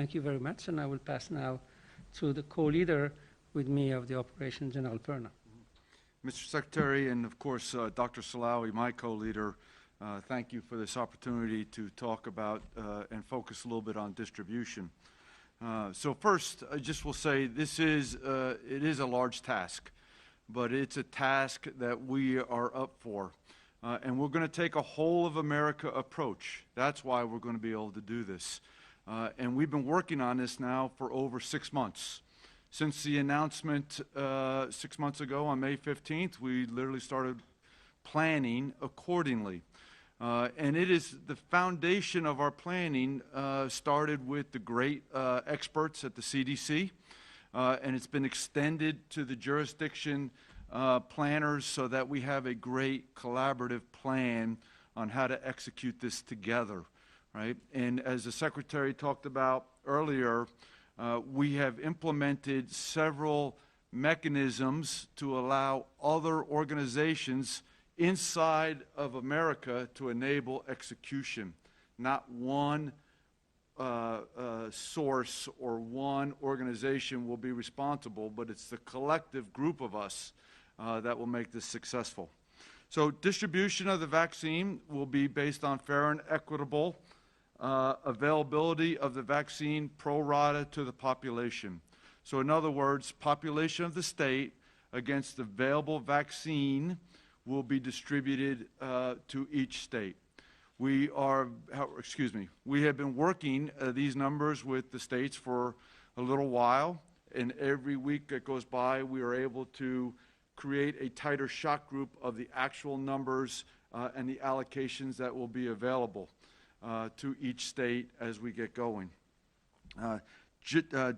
thank you very much, and I will pass now to the co-leader with me of the operation, General Perna. Mr. Secretary, and of course, Dr. Salawi, my co-leader, thank you for this opportunity to talk about and focus a little bit on distribution. So first, I just will say it is a large task, but it's a task that we are up for. And we're going to take a whole of America approach. That's why we're going to be able to do this. And we've been working on this now for over 6 months. Since the announcement 6 months ago on May 15th, we literally started planning accordingly. And it is the foundation of our planning started with the great experts at the CDC, and it's been extended to the jurisdiction planners so that we have a great collaborative plan on how to execute this together, right? And as the Secretary talked about earlier, we have implemented several mechanisms to allow other organizations inside of America to enable execution. Not one source or one organization will be responsible, but it's the collective group of us that will make this successful. So distribution of the vaccine will be based on fair and equitable availability of the vaccine pro rata to the population. So in other words, population of the state against available vaccine will be distributed to each state. We have been working these numbers with the states for a little while, and every week that goes by, we are able to create a tighter shot group of the actual numbers and the allocations that will be available to each state as we get going.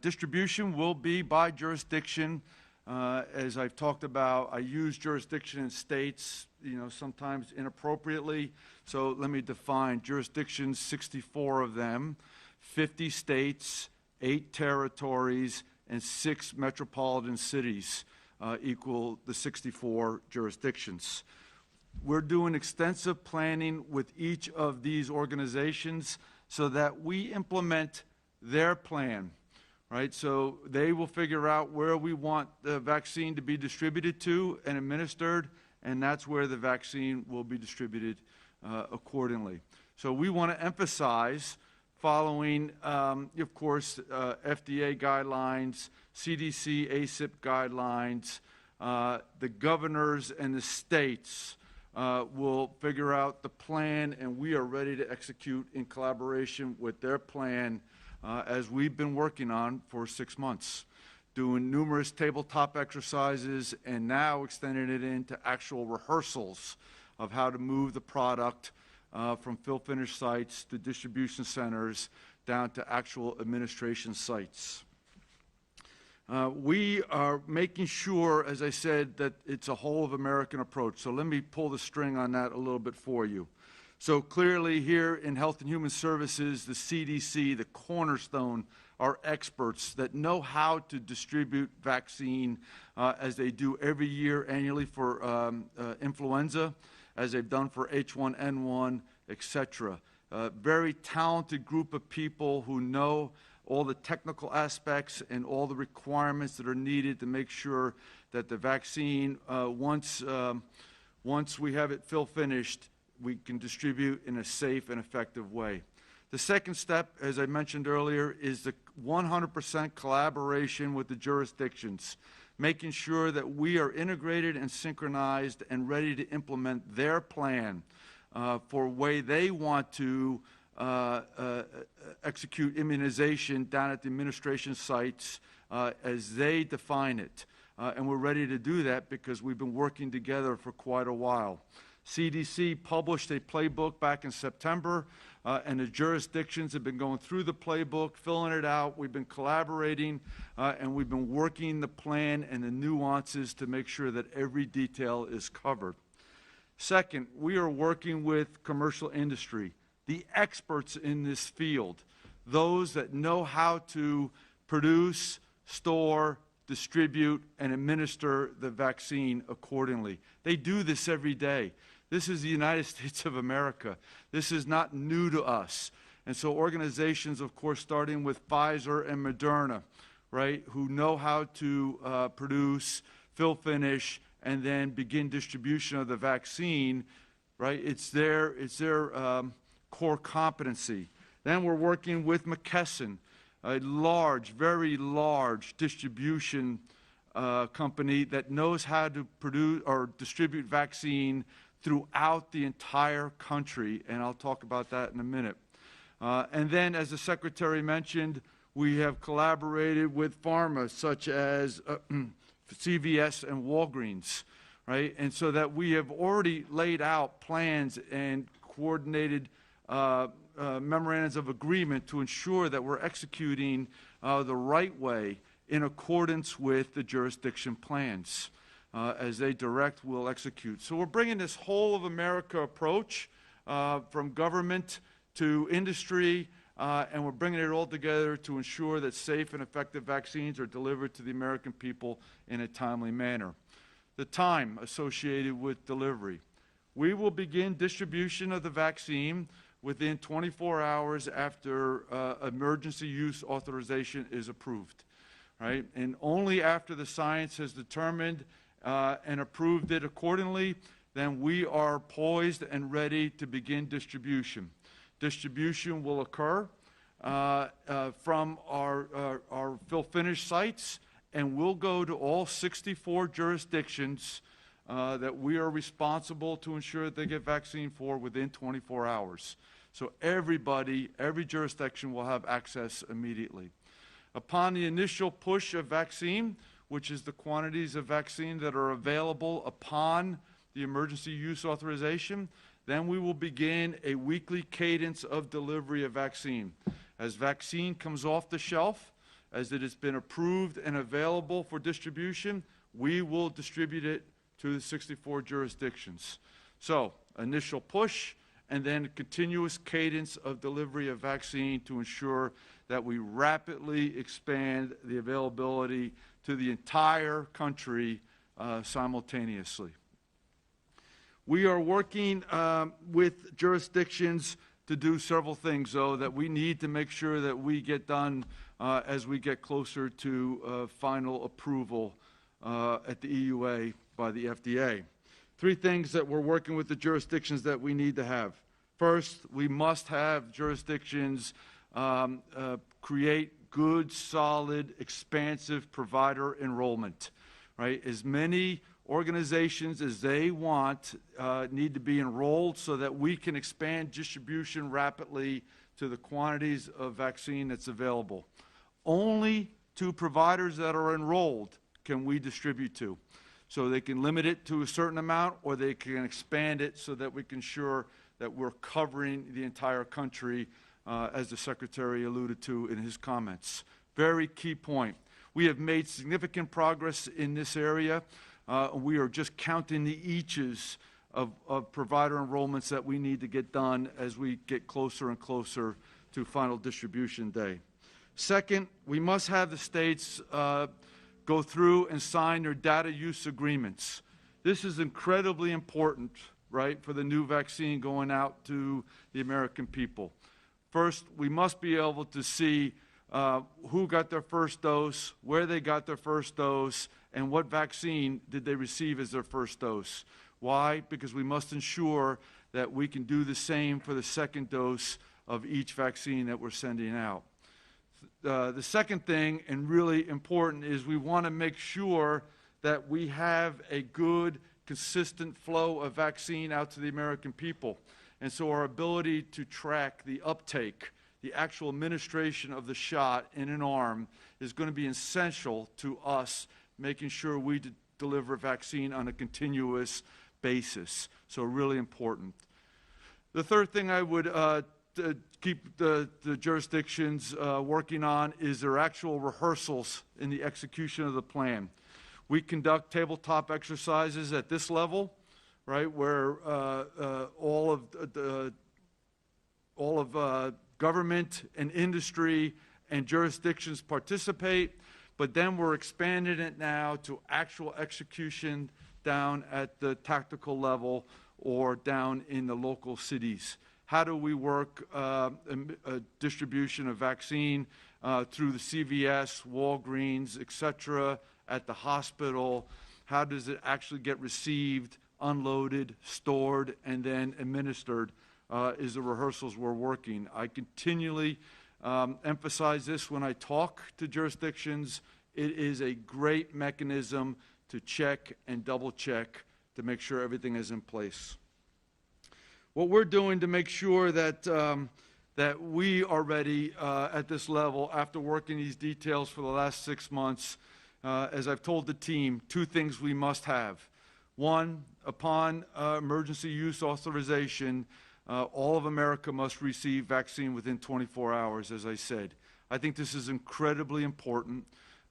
Distribution will be by jurisdiction. As I've talked about, I use jurisdiction in states, sometimes inappropriately. So let me define jurisdictions, 64 of them, 50 states, 8 territories, and 6 metropolitan cities equal the 64 jurisdictions. We're doing extensive planning with each of these organizations so that we implement their plan. Right, so they will figure out where we want the vaccine to be distributed to and administered, and that's where the vaccine will be distributed accordingly. So we want to emphasize following, of course, FDA guidelines, CDC, ACIP guidelines, the governors and the states will figure out the plan, and we are ready to execute in collaboration with their plan as we've been working on for 6 months, doing numerous tabletop exercises and now extending it into actual rehearsals of how to move the product from fill-finish sites to distribution centers down to actual administration sites. We are making sure, as I said, that it's a whole of American approach. So let me pull the string on that a little bit for you. So clearly here in Health and Human Services, the CDC, the cornerstone, are experts that know how to distribute vaccine as they do every year annually for influenza, as they've done for H1N1, etc. Very talented group of people who know all the technical aspects and all the requirements that are needed to make sure that the vaccine, once we have it fill-finished, we can distribute in a safe and effective way. The second step, as I mentioned earlier, is the 100% collaboration with the jurisdictions, making sure that we are integrated and synchronized and ready to implement their plan for way they want to execute immunization down at the administration sites as they define it. And we're ready to do that because we've been working together for quite a while. CDC published a playbook back in September, and the jurisdictions have been going through the playbook, filling it out. We've been collaborating, and we've been working the plan and the nuances to make sure that every detail is covered. Second, we are working with commercial industry, the experts in this field, those that know how to produce, store, distribute, and administer the vaccine accordingly. They do this every day. This is the United States of America. This is not new to us. And so organizations, of course, starting with Pfizer and Moderna, right, who know how to produce, fill finish, and then begin distribution of the vaccine, right? It's their core competency. Then we're working with McKesson, a large, very large distribution company that knows how to produce or distribute vaccine throughout the entire country, and I'll talk about that in a minute. And then, as the Secretary mentioned, we have collaborated with pharma such as CVS and Walgreens, right? And so that we have already laid out plans and coordinated memorandums of agreement to ensure that we're executing the right way in accordance with the jurisdiction plans. As they direct, we'll execute. So we're bringing this whole of America approach from government to industry, and we're bringing it all together to ensure that safe and effective vaccines are delivered to the American people in a timely manner. The time associated with delivery. We will begin distribution of the vaccine within 24 hours after emergency use authorization is approved, right? And only after the science has determined and approved it accordingly, then we are poised and ready to begin distribution. Distribution will occur from our fill-finish sites, and will go to all 64 jurisdictions that we are responsible to ensure that they get vaccine for within 24 hours. So everybody, every jurisdiction will have access immediately. Upon the initial push of vaccine, which is the quantities of vaccine that are available upon the emergency use authorization, then we will begin a weekly cadence of delivery of vaccine. As vaccine comes off the shelf, as it has been approved and available for distribution, we will distribute it to the 64 jurisdictions. So, initial push, and then continuous cadence of delivery of vaccine to ensure that we rapidly expand the availability to the entire country simultaneously. We are working with jurisdictions to do several things, though, that we need to make sure that we get done as we get closer to final approval at the EUA by the FDA. Three things that we're working with the jurisdictions that we need to have. First, we must have jurisdictions create good, solid, expansive provider enrollment, right? As many organizations as they want need to be enrolled so that we can expand distribution rapidly to the quantities of vaccine that's available. Only to providers that are enrolled can we distribute to. So they can limit it to a certain amount, or they can expand it so that we can ensure that we're covering the entire country, as the Secretary alluded to in his comments. Very key point. We have made significant progress in this area. We are just counting the eaches of provider enrollments that we need to get done as we get closer and closer to final distribution day. Second, we must have the states go through and sign their data use agreements. This is incredibly important, right, for the new vaccine going out to the American people. First, we must be able to see who got their first dose, where they got their first dose, and what vaccine did they receive as their first dose. Why? Because we must ensure that we can do the same for the second dose of each vaccine that we're sending out. The second thing, and really important, is we want to make sure that we have a good, consistent flow of vaccine out to the American people. And so our ability to track the uptake, the actual administration of the shot in an arm, is going to be essential to us making sure we deliver vaccine on a continuous basis. So really important. The third thing I would keep the jurisdictions working on is their actual rehearsals in the execution of the plan. We conduct tabletop exercises at this level, right, where all of government and industry and jurisdictions participate, but then we're expanding it now to actual execution down at the tactical level or down in the local cities. how do we work distribution of vaccine through the CVS, Walgreens, et cetera, at the hospital. How does it actually get received, unloaded, stored, and then administered is the rehearsals we're working. I continually emphasize this when I talk to jurisdictions. It is a great mechanism to check and double check to make sure everything is in place. What we're doing to make sure that that we are ready at this level after working these details for the last 6 months, as I've told the team, 2 things we must have. One, upon emergency use authorization, all of America must receive vaccine within 24 hours, as I said. I think this is incredibly important.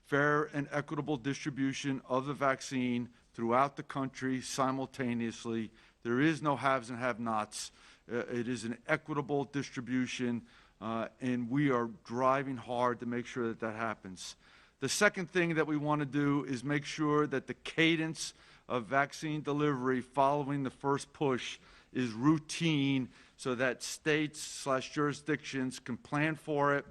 Fair and equitable distribution of the vaccine throughout the country simultaneously. There is no haves and have-nots. It is an equitable distribution, and we are driving hard to make sure that that happens. The second thing that we want to do is make sure that the cadence of vaccine delivery following the first push is routine so that states/jurisdictions can plan for it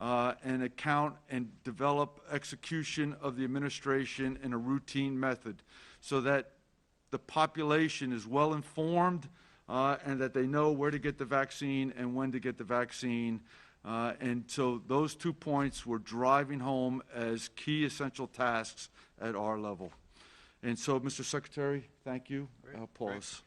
and account and develop execution of the administration in a routine method so that the population is well informed and that they know where to get the vaccine and when to get the vaccine. And so those 2 points we're driving home as key essential tasks at our level. And so, Mr. Secretary, thank you. I'll pause.